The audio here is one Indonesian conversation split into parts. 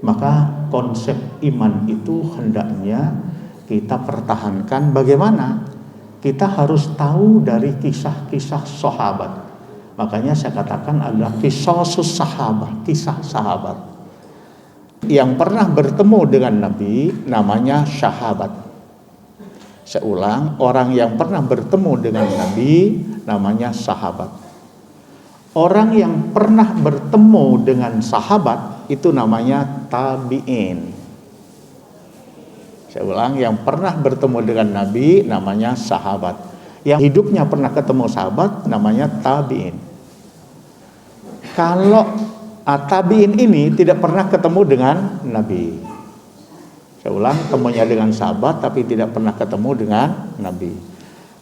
Maka konsep iman itu hendaknya kita pertahankan. Bagaimana? Kita harus tahu dari kisah-kisah sahabat. Makanya saya katakan adalah qisasus sahabat, kisah sahabat. Yang pernah bertemu dengan Nabi namanya sahabat. Saya ulang, orang yang pernah bertemu dengan Nabi namanya sahabat. Orang yang pernah bertemu dengan sahabat itu namanya tabi'in. Saya ulang, yang pernah bertemu dengan Nabi namanya sahabat. Yang hidupnya pernah ketemu sahabat namanya tabi'in. Kalau tabi'in ini tidak pernah ketemu dengan Nabi. Saya ulang, temunya dengan sahabat tapi tidak pernah ketemu dengan Nabi.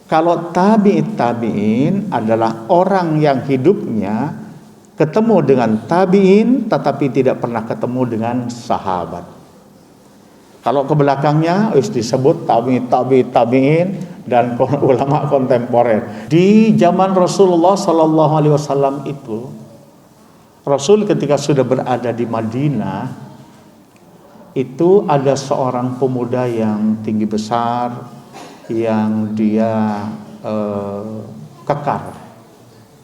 Kalau tabi'in adalah orang yang hidupnya ketemu dengan tabi'in tetapi tidak pernah ketemu dengan sahabat. Kalau ke belakangnya disebut tabi'in dan ulama kontemporer. Di zaman Rasulullah Sallallahu Alaihi Wasallam itu, Rasul ketika sudah berada di Madinah, itu ada seorang pemuda yang tinggi besar, yang dia kekar.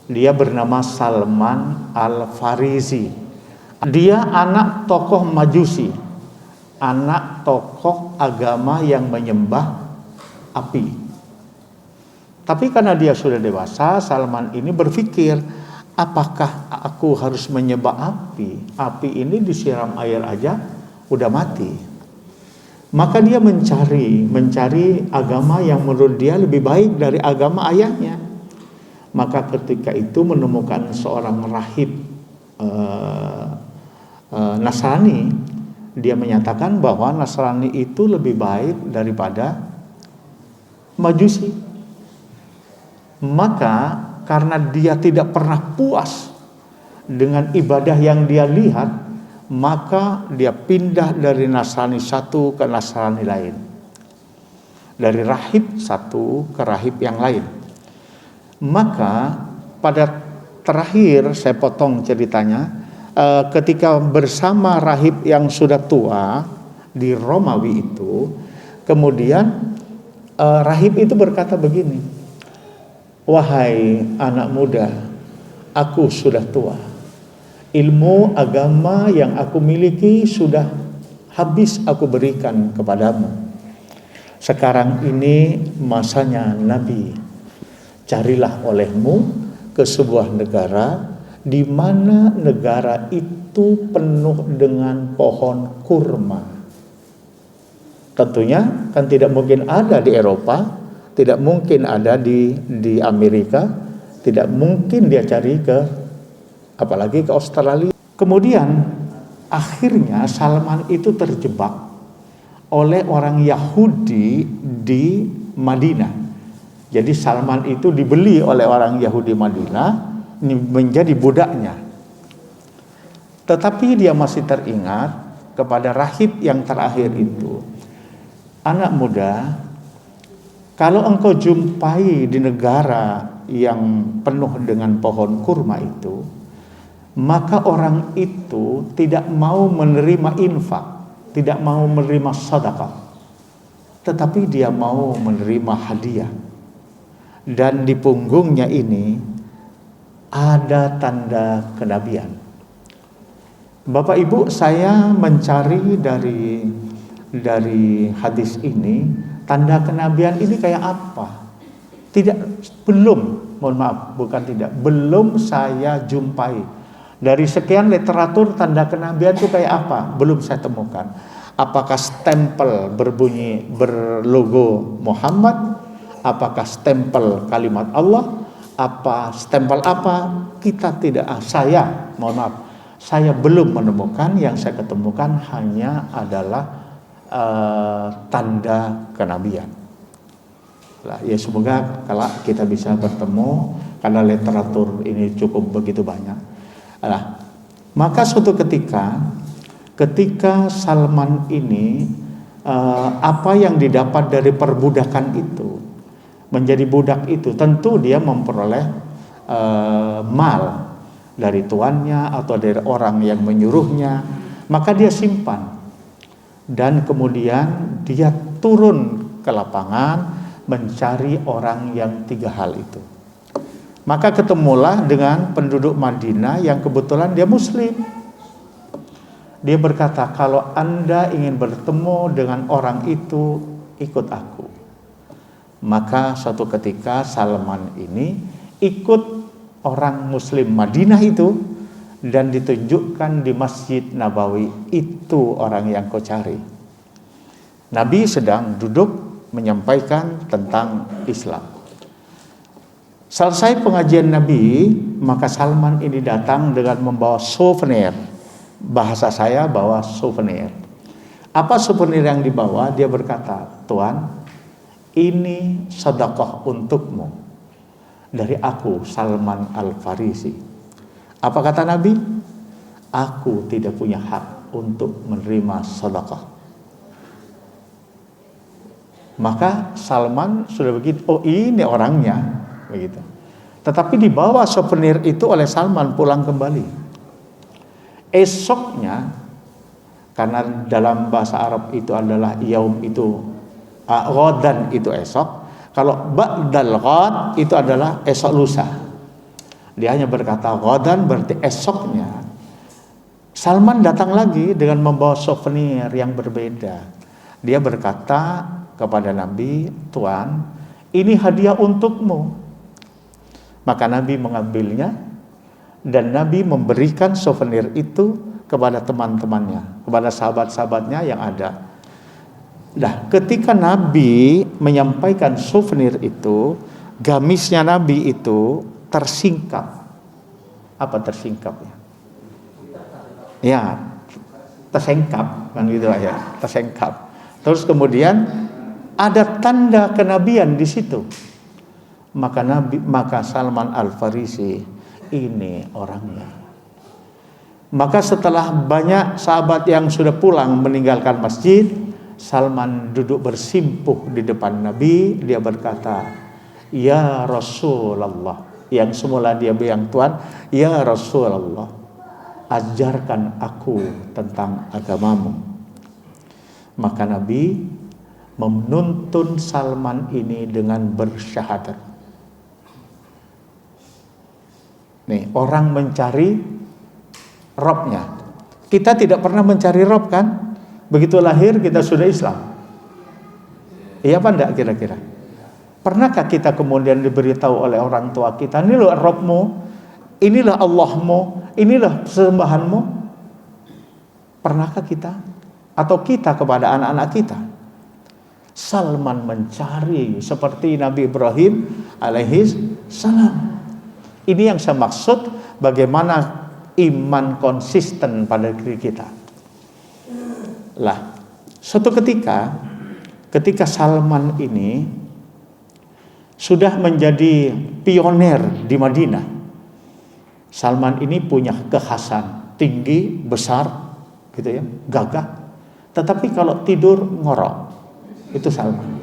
Dia bernama Salman Al-Farisi. Dia anak tokoh Majusi, anak tokoh agama yang menyembah api. Tapi karena dia sudah dewasa, Salman ini berpikir, apakah aku harus menyembah api? Api ini disiram air aja udah mati. Maka dia mencari agama yang menurut dia lebih baik dari agama ayahnya. Maka ketika itu menemukan seorang rahib Nasrani. Dia menyatakan bahwa Nasrani itu lebih baik daripada Majusi. Maka karena dia tidak pernah puas dengan ibadah yang dia lihat, maka dia pindah dari Nasrani satu ke Nasrani lain, dari rahib satu ke rahib yang lain. Maka pada terakhir, saya potong ceritanya, ketika bersama rahib yang sudah tua di Romawi itu, kemudian rahib itu berkata begini, wahai anak muda, aku sudah tua. Ilmu agama yang aku miliki sudah habis aku berikan kepadamu. Sekarang ini masanya Nabi. Carilah olehmu ke sebuah negara di mana negara itu penuh dengan pohon kurma. Tentunya kan tidak mungkin ada di Eropa, tidak mungkin ada di Amerika, tidak mungkin dia cari apalagi ke Australia. Kemudian akhirnya Salman itu terjebak oleh orang Yahudi di Madinah. Jadi Salman itu dibeli oleh orang Yahudi Madinah, menjadi budaknya. Tetapi dia masih teringat kepada rahib yang terakhir itu. Anak muda, kalau engkau jumpai di negara yang penuh dengan pohon kurma itu, maka orang itu tidak mau menerima infak, tidak mau menerima sedekah, tetapi dia mau menerima hadiah. Dan di punggungnya ini ada tanda kenabian. Bapak Ibu, saya mencari dari hadis ini, tanda kenabian ini kayak apa? Belum saya jumpai. Dari sekian literatur, tanda kenabian itu kayak apa? Belum saya temukan. Apakah stempel berlogo Muhammad? Apakah stempel kalimat Allah? Apa stempel apa? Saya belum menemukan. Yang saya ketemukan hanya adalah tanda kenabian. Ya semoga kalau kita bisa bertemu, karena literatur ini cukup begitu banyak. Maka suatu ketika Salman ini apa yang didapat dari perbudakan itu, menjadi budak itu, tentu dia memperoleh mal dari tuannya atau dari orang yang menyuruhnya. Maka dia simpan. Dan kemudian dia turun ke lapangan mencari orang yang 3 hal itu. Maka ketemulah dengan penduduk Madinah yang kebetulan dia muslim. Dia berkata, kalau Anda ingin bertemu dengan orang itu, ikut aku. Maka suatu ketika Salman ini ikut orang muslim Madinah itu, dan ditunjukkan di Masjid Nabawi, itu orang yang kau cari. Nabi sedang duduk menyampaikan tentang Islam. Selesai pengajian Nabi, maka Salman ini datang dengan membawa souvenir. Bahasa saya bawa souvenir. Apa souvenir yang dibawa? Dia berkata, Tuan, ini sedekah untukmu dari aku, Salman Al-Farisi. Apa kata Nabi? Aku tidak punya hak untuk menerima sedekah. Maka Salman sudah begini, oh ini orangnya, begitu. Tetapi dibawa souvenir itu oleh Salman pulang kembali. Esoknya, karena dalam bahasa Arab itu adalah yaum itu, ghadan itu esok. Kalau ba'dal ghad itu adalah esok lusa. Dia hanya berkata ghadan berarti esoknya. Salman datang lagi dengan membawa souvenir yang berbeda. Dia berkata kepada Nabi, Tuan, ini hadiah untukmu. Maka Nabi mengambilnya dan Nabi memberikan souvenir itu kepada teman-temannya, kepada sahabat-sahabatnya yang ada. Nah, ketika Nabi menyampaikan souvenir itu, gamisnya Nabi itu tersingkap. Apa tersingkapnya? Ya, tersengkap kan gitu ya, tersengkap. Terus kemudian ada tanda kenabian di situ. Maka Salman Al-Farisi ini orangnya. Maka setelah banyak sahabat yang sudah pulang meninggalkan masjid, Salman duduk bersimpuh di depan Nabi. Dia berkata, Ya Rasulullah. Yang semula dia bilang Tuhan, Ya Rasulullah, ajarkan aku tentang agamamu. Maka Nabi menuntun Salman ini dengan bersyahadat. Nih, orang mencari Robnya. Kita tidak pernah mencari Rob kan? Begitu lahir kita sudah Islam. Iya apa enggak kira-kira? Pernahkah kita kemudian diberitahu oleh orang tua kita, inilah Robmu, inilah Allahmu, inilah sesembahanmu? Pernahkah kita? Atau kita kepada anak-anak kita? Salman mencari seperti Nabi Ibrahim alaihi salam. Ini yang saya maksud, bagaimana iman konsisten pada diri kita. Lah, suatu ketika Salman ini sudah menjadi pioner di Madinah. Salman ini punya kekhasan, tinggi, besar, gitu ya, gagah. Tetapi kalau tidur ngorok, itu Salman.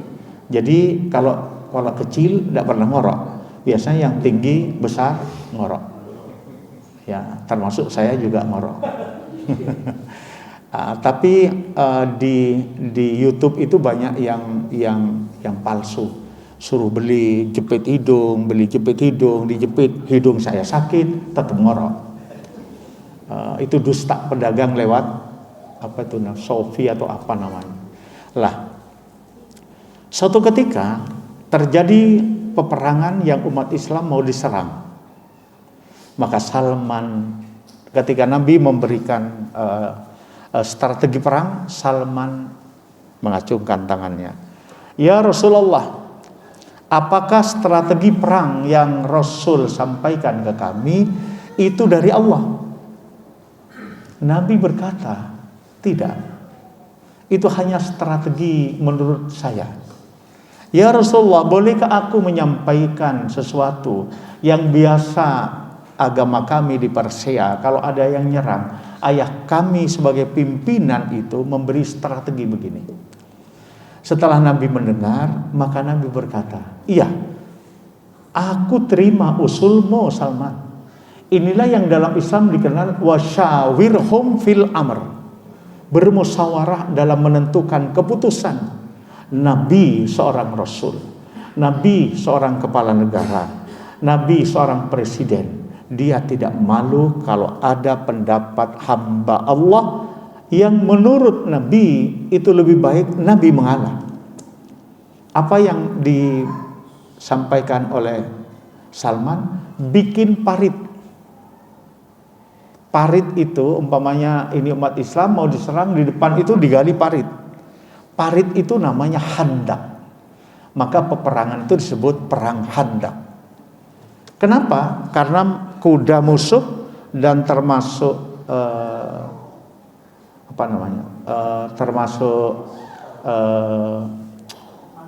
Jadi kalau kecil tidak pernah ngorok. Biasanya yang tinggi, besar, ngorok. Ya, termasuk saya juga ngorok. Tapi di YouTube itu banyak yang palsu. Suruh beli jepit hidung, dijepit hidung saya sakit, tetap ngorok. Itu dusta pedagang lewat apa itu Sofi atau apa namanya. Lah, suatu ketika terjadi peperangan yang umat Islam mau diserang. Maka Salman, ketika Nabi memberikan strategi perang, Salman mengacungkan tangannya. Ya Rasulullah, apakah strategi perang yang Rasul sampaikan ke kami itu dari Allah? Nabi berkata, tidak. Itu hanya strategi menurut saya. Ya Rasulullah, bolehkah aku menyampaikan sesuatu yang biasa agama kami di Persia, kalau ada yang nyerang, ayah kami sebagai pimpinan itu memberi strategi begini. Setelah Nabi mendengar, maka Nabi berkata, iya, aku terima usulmu Salman. Inilah yang dalam Islam dikenal wasyawirhum fil amr. bermusyawarah dalam menentukan keputusan. Nabi seorang rasul, Nabi seorang kepala negara, Nabi seorang presiden. Dia tidak malu kalau ada pendapat hamba Allah yang menurut Nabi itu lebih baik, Nabi mengalah. Apa yang disampaikan oleh Salman, bikin parit. Parit itu umpamanya ini umat Islam mau diserang, di depan itu digali parit. Parit itu namanya Khandaq. Maka peperangan itu disebut perang Khandaq. Kenapa? Karena kuda musuh dan termasuk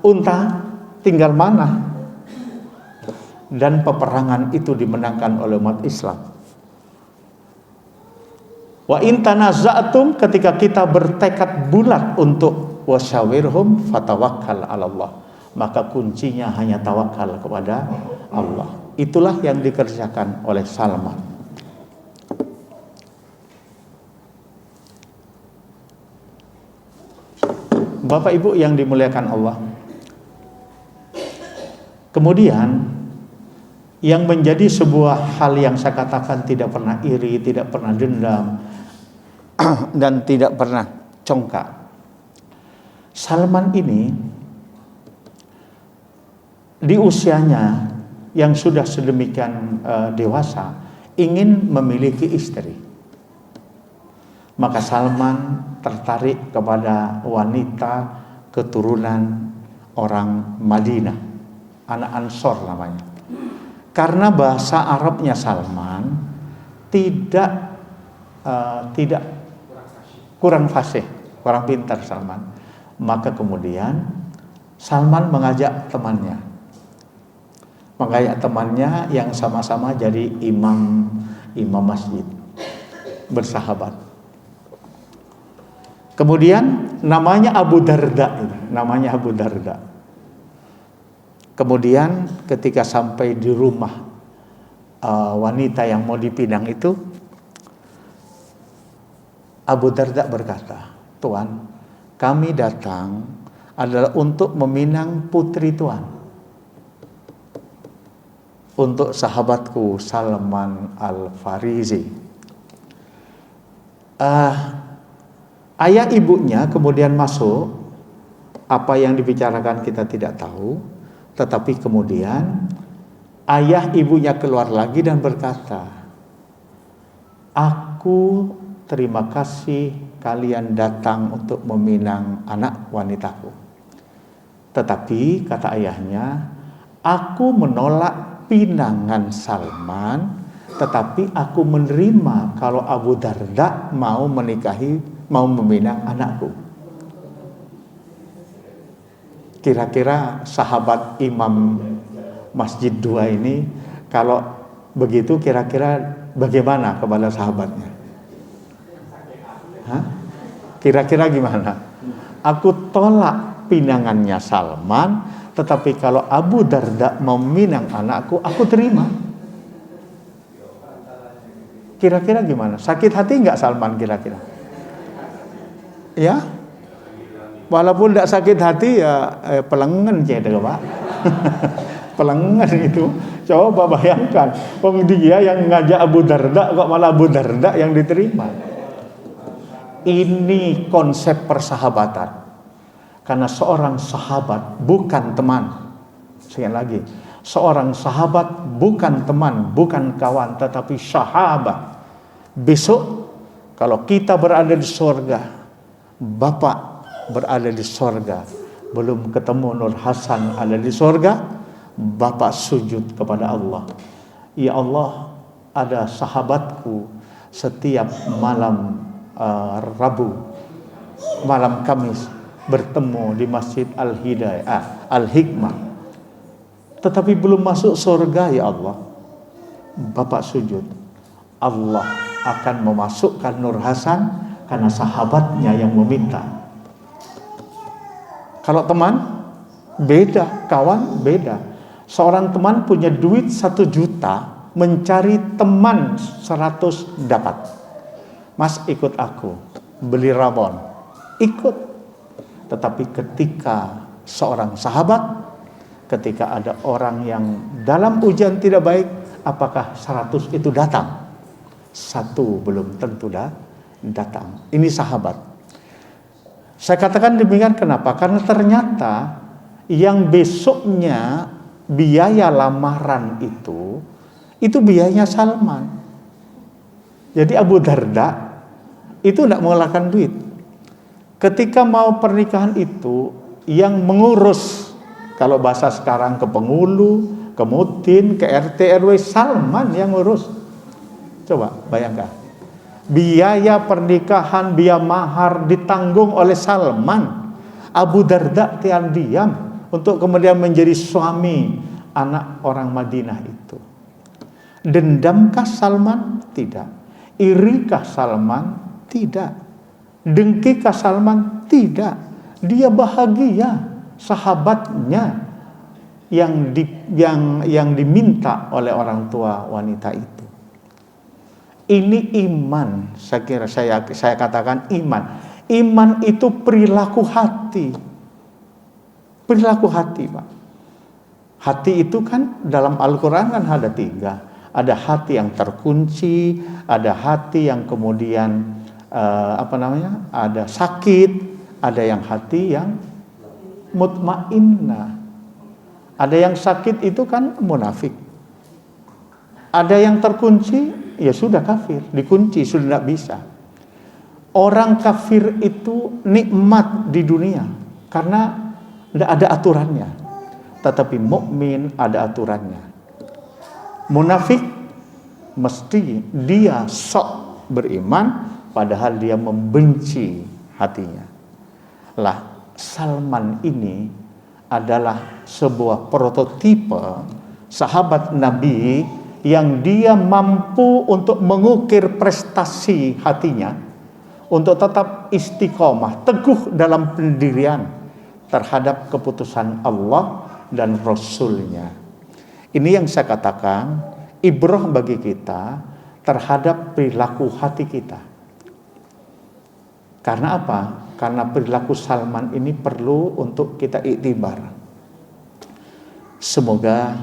unta tinggal mana. Dan peperangan itu dimenangkan oleh umat Islam. Wa in tanaza'tum, ketika kita bertekad bulat untuk wasyawirhum fatawakkal 'ala Allah, maka kuncinya hanya tawakal kepada Allah. Itulah yang dikerjakan oleh Salman. Bapak Ibu yang dimuliakan Allah. Kemudian yang menjadi sebuah hal yang saya katakan tidak pernah iri, tidak pernah dendam, dan tidak pernah congkak. Salman ini di usianya yang sudah sedemikian dewasa ingin memiliki istri. Maka Salman tertarik kepada wanita keturunan orang Madinah, anak Ansor namanya. Karena bahasa Arabnya Salman tidak kurang fasih, kurang pintar Salman. Maka kemudian Salman mengajak temannya yang sama-sama jadi imam masjid, bersahabat. Kemudian namanya Abu Darda. Kemudian ketika sampai di rumah wanita yang mau dipinang itu, Abu Darda berkata, "Tuan, kami datang adalah untuk meminang putri Tuan, untuk sahabatku Salman Al-Farisi." Ayah ibunya kemudian masuk. Apa yang dibicarakan kita tidak tahu. Tetapi kemudian ayah ibunya keluar lagi dan berkata, "Aku terima kasih kalian datang untuk meminang anak wanitaku. Tetapi," kata ayahnya, "aku menolak pinangan Salman, tetapi aku menerima kalau Abu Darda mau meminang anakku." Kira-kira sahabat Imam Masjid 2 ini kalau begitu kira-kira bagaimana kepada sahabatnya? Kira-kira gimana? "Aku tolak pinangannya Salman, tetapi kalau Abu Darda meminang anakku, aku terima." Kira-kira gimana? Sakit hati nggak Salman kira-kira? Ya? Walaupun tidak sakit hati ya pelengan cedera Pak. Pelengan itu. Coba bayangkan, dia yang ngajak Abu Darda kok malah Abu Darda yang diterima. Ini konsep persahabatan. Karena seorang sahabat bukan teman. Sekali lagi, seorang sahabat bukan teman, bukan kawan, tetapi sahabat. Besok kalau kita berada di surga, Bapak berada di sorga, belum ketemu Nur Hasan ada di sorga, Bapak sujud kepada Allah, "Ya Allah, ada sahabatku setiap malam Rabu, malam Kamis bertemu di Masjid Al-Hidayah, Al-Hikmah, tetapi belum masuk surga, ya Allah." Bapak sujud, Allah akan memasukkan Nur Hasan karena sahabatnya yang meminta. Kalau teman beda, kawan beda. Seorang teman punya duit 1 juta, mencari teman 100 dapat. "Mas, ikut aku." beli rabon, ikut. Tetapi ketika seorang sahabat, ketika ada orang yang dalam ujian tidak baik, apakah 100 itu datang? 1 belum tentu datang. Ini sahabat. Saya katakan demikian kenapa? Karena ternyata yang besoknya biaya lamaran itu biayanya Salman. Jadi Abu Darda itu tidak mengeluarkan duit. Ketika mau pernikahan itu, yang mengurus, kalau bahasa sekarang ke Pengulu, ke Mutin, ke RT RW, Salman yang ngurus. Coba bayangkan, biaya pernikahan, biaya mahar ditanggung oleh Salman. Abu Darda diam untuk kemudian menjadi suami anak orang Madinah itu. Dendamkah Salman? Tidak. Irikah Salman? Tidak. Dengkikah Salman? Tidak. Dia bahagia, sahabatnya yang diminta oleh orang tua wanita itu. Ini iman. Saya kira saya katakan iman. Iman itu perilaku hati. Perilaku hati, Pak. Hati itu kan dalam Al-Quran kan ada 3. Ada hati yang terkunci, ada hati yang kemudian ada sakit, ada yang hati yang mutmainnah. Ada yang sakit itu kan munafik. Ada yang terkunci, ya sudah kafir, dikunci, sudah tidak bisa. Orang kafir itu nikmat di dunia karena tidak ada aturannya. Tetapi mukmin ada aturannya. Munafik mesti dia sok beriman padahal dia membenci hatinya. Lah, Salman ini adalah sebuah prototipe sahabat Nabi yang dia mampu untuk mengukir prestasi hatinya untuk tetap istiqomah, teguh dalam pendirian terhadap keputusan Allah dan Rasul-Nya. Ini yang saya katakan ibrah bagi kita terhadap perilaku hati kita. Karena apa? Karena perilaku Salman ini perlu untuk kita iktibar. Semoga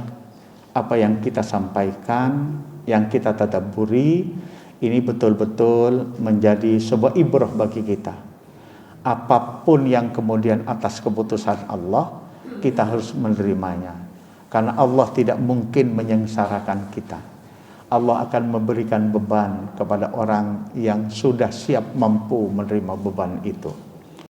apa yang kita sampaikan, yang kita tadabburi, ini betul-betul menjadi sebuah ibrah bagi kita. Apapun yang kemudian atas keputusan Allah, kita harus menerimanya. Karena Allah tidak mungkin menyengsarakan kita. Allah akan memberikan beban kepada orang yang sudah siap mampu menerima beban itu.